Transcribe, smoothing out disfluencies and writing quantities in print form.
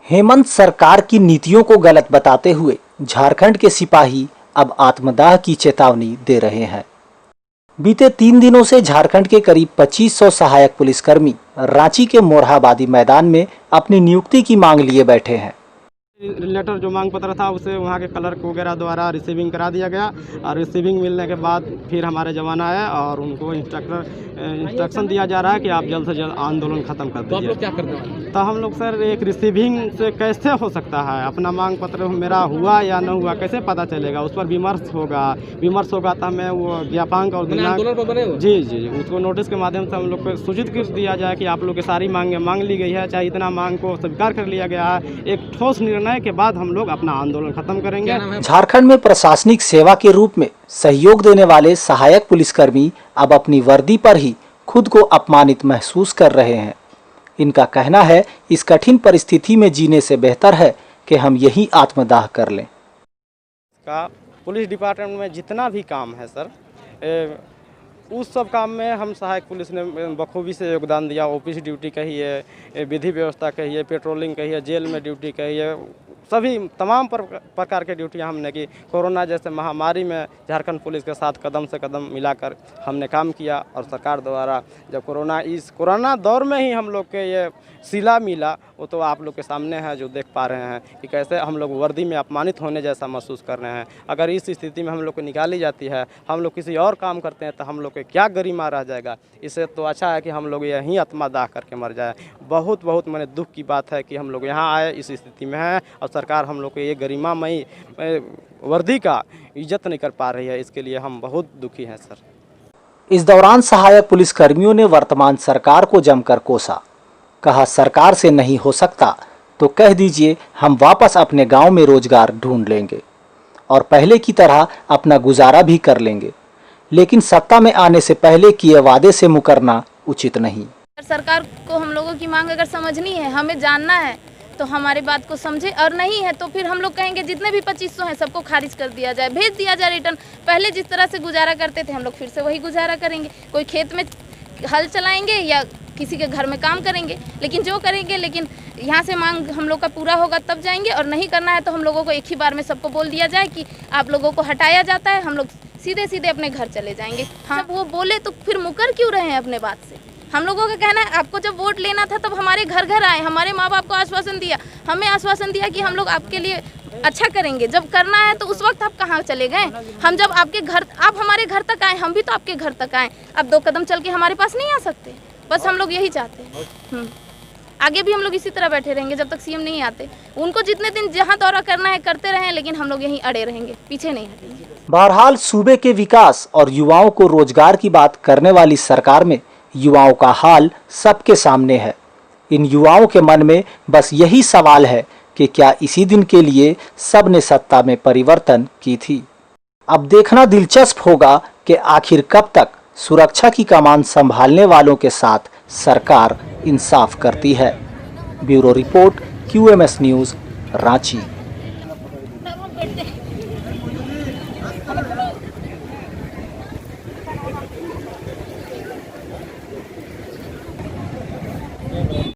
हेमंत सरकार की नीतियों को गलत बताते हुए झारखंड के सिपाही अब आत्मदाह की चेतावनी दे रहे हैं। बीते 3 दिनों से झारखंड के करीब 2500 सहायक पुलिसकर्मी रांची के मोरहाबादी मैदान में अपनी नियुक्ति की मांग लिए बैठे हैं। लेटर जो मांग पत्र था उसे वहाँ के क्लर्क वगैरह द्वारा रिसीविंग करा दिया गया और रिसीविंग मिलने के बाद फिर हमारे जवान आए और उनको इंस्ट्रक्शन दिया जा रहा है कि आप जल्द से जल्द आंदोलन खत्म कर दीजिए। तो आप लोग क्या करते हैं? तो हम लोग सर एक रिसीविंग से कैसे हो सकता है, अपना मांग पत्र मेरा हुआ या न हुआ कैसे पता चलेगा, उस पर विमर्श होगा तो हमें वो ज्ञापन और जी उसको नोटिस के माध्यम से हम लोग को सूचित कर दिया जाए कि आप लोग की सारी मांग ली गई है, चाहे इतना मांग को स्वीकार कर लिया गया है। एक ठोस निर्णय के बाद हम लोग अपना आंदोलन खत्म करेंगे। झारखंड में प्रशासनिक सेवा के रूप में सहयोग देने वाले सहायक पुलिसकर्मी अब अपनी वर्दी पर ही खुद को अपमानित महसूस कर रहे हैं। इनका कहना है इस कठिन परिस्थिति में जीने से बेहतर है कि हम यही आत्मदाह कर लें। पुलिस डिपार्टमेंट में जितना भी काम है सर, उस सब काम में हम सहायक पुलिस ने बखूबी से योगदान दिया। ऑफिस ड्यूटी कहिए, विधि व्यवस्था कहिए, पेट्रोलिंग कहिए, जेल में ड्यूटी कहिए, सभी तमाम प्रकार के ड्यूटियां हमने की। कोरोना जैसे महामारी में झारखंड पुलिस के साथ कदम से कदम मिलाकर हमने काम किया और सरकार द्वारा जब कोरोना दौर में ही हम लोग के ये सिला मिला, वो तो आप लोग के सामने है जो देख पा रहे हैं कि कैसे हम लोग वर्दी में अपमानित होने जैसा महसूस कर रहे हैं। अगर इस स्थिति में हम लोग को निकाली जाती है, हम लोग किसी और काम करते हैं तो हम लोग के क्या गरिमा रह जाएगा। इससे तो अच्छा है कि हम लोग यहीं आत्मदाह करके मर जाए। बहुत मैंने दुख की बात है कि हम लोग यहाँ आए इस स्थिति में हैं और सरकार हम लोग को ये गरिमामयी वर्दी का इज्जत नहीं कर पा रही है। इसके लिए हम बहुत दुखी हैं सर। इस दौरान सहायक पुलिसकर्मियों ने वर्तमान सरकार को जमकर कोसा। कहा सरकार से नहीं हो सकता तो कह दीजिए हम वापस अपने गांव में रोजगार ढूंढ लेंगे और पहले की तरह अपना गुजारा भी कर लेंगे, लेकिन सत्ता में आने से पहले किए वादे से मुकरना उचित नहीं। सरकार को हम लोगों की मांग अगर समझनी है, हमें जानना है तो हमारी बात को समझे, और नहीं है तो फिर हम लोग कहेंगे जितने भी 2500 हैं सबको खारिज कर दिया जाए, भेज दिया जाए रिटर्न। पहले जिस तरह से गुजारा करते थे हम लोग फिर से वही गुजारा करेंगे। कोई खेत में हल चलाएंगे या किसी के घर में काम करेंगे, लेकिन जो करेंगे, लेकिन यहाँ से मांग हम लोग का पूरा होगा तब जाएंगे। और नहीं करना है तो हम लोगों को एक ही बार में सबको बोल दिया जाए कि आप लोगों को हटाया जाता है, हम लोग सीधे अपने घर चले जाएंगे। हाँ, जब वो बोले तो फिर मुकर क्यों रहे हैं अपने बात से? हम लोगों का कहना है आपको जब वोट लेना था तब हमारे घर आए, हमारे माँ बाप को आश्वासन दिया, हमें आश्वासन दिया कि हम लोग आपके लिए अच्छा करेंगे। जब करना है तो उस वक्त आप कहाँ चले गए? हम जब आपके घर, आप हमारे घर तक आए, हम भी तो आपके घर तक आए। अब 2 कदम चल के हमारे पास नहीं आ सकते? बस हम लोग यही चाहते हैं। आगे भी हम लोग इसी तरह बैठे रहेंगे जब तक सीएम नहीं आते। उनको जितने दिन जहाँ दौरा करना है करते रहें, लेकिन हम लोग यहीं अड़े रहेंगे, पीछे नहीं हटेंगे। बहरहाल सूबे के विकास और युवाओं को रोजगार की बात करने वाली सरकार में युवाओं का हाल सबके सामने है। इन युवाओं के मन में बस यही सवाल है कि क्या इसी दिन के लिए सबने सत्ता में परिवर्तन की थी। अब देखना दिलचस्प होगा कि आखिर कब तक सुरक्षा की कमान संभालने वालों के साथ सरकार इंसाफ करती है। Bureau report, QMS news, Ranchi.